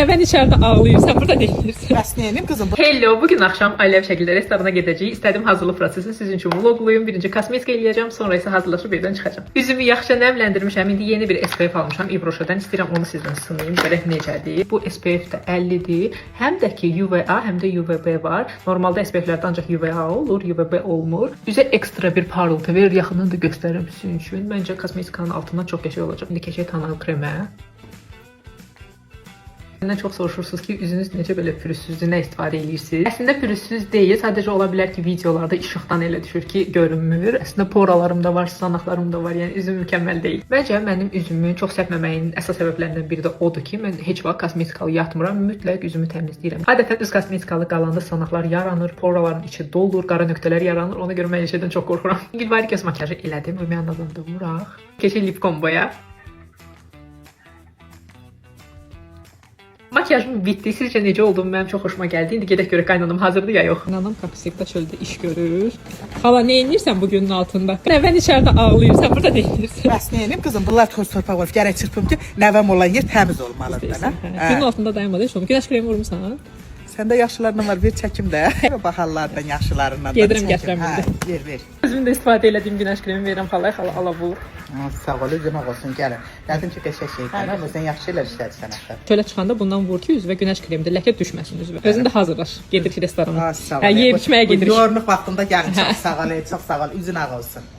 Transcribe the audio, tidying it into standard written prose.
Ben içeride ağlayayım, sen burada değilsin. Bəs neyim kızım? Hello, bugün akşam ailəvi şəkildə restorana gedəcəyik. İstədim hazırlıq prosesini sizin üçün vloglayım. Birinci kosmetika eləyəcəm, sonra isə hazırlaşıb evdən çıxacağım. Üzümü yaxşı nəmləndirmişəm. İndi yeni bir SPF almışam İbroşadan. İstəyirəm onu sizdən sınayım. Görək necədir. Bu SPF də 50-dir. Həm də ki UVA, həm də UVB var. Normalda SPF-lərdə ancaq UVA olur, UVB olmur. Üzə ekstra bir parıltı verir. Yaxından da göstərirəm sizin üçün. Məncə kosmetikanın altından çox qəşəng olacaq. İndi keçək tonal kremə. Məndən çox soruşursunuz ki, üzünüz necə belə pürüzsüzdür, nə istifadə edirsiniz? Əslində pürüzsüz deyil, sadəcə ola bilər ki, videolarda işıqdan elə düşür ki, görünmür. Əslində poralarım da var, sızanaqlarım da var, yəni üzüm mükəmməl deyil. Məncə mənim üzümün çox səpməməyinin əsas səbəblərindən biri də odur ki, mən heç vaxt kosmetikalı yatmıram, mütləq üzümü təmizləyirəm. Adətən üz kosmetikalı qalanda sızanaqlar yaranır, poraların içi dolur, qara nöqtələr yaranır. Ona görə mən şeydən çox qorxuram. Gülvari göz makyajı elədim, rumiyanlardan da vuraq. Keçək lip komboya. Makyajım bitdi. Sizcə necə oldu? Mənim çox xoşuma gəldi. İndi gedək görək qaynanam hazırdır ya yox. Qaynanam kapisikdə çöldə iş görür. Hala nə edirsən bu günün altında? Nəvən içəridə ağlayır. Sən burada deyilsən. Bəs neyim kızım? Bunlar toz torpaq olub. Gərək çırpım ki, nəvəm olan yer təmiz olmalıdır da. Günün altında dayanmadı heç onu. Günəş kremi vurmusan? Səndə yaxşılarından var, bir çəkim də. Baxarlardan yaxşılarından da. Gedirəm gətirəm indi. Ver, ver. Özümdə istifadə elədiyim günəş kremi verirəm xalaya, xala ala vur. Sağ ol, üzümə olsun, gəlin. Gəldim ki, qəşəng şeydən, amma sən yaxşı şeylər işlədirsən axı. Çölə çıxanda bundan vur ki, üzvə günəş kremidir, ləkə düşməsin üzvə. Özün də hazırlaş. Gedirik restorana. Sağ ol. Yeyib içməyə gedirik. Yorluq vaxtında gəlin. Çox sağ ol, çox sağ ol. Üzün ağ olsun.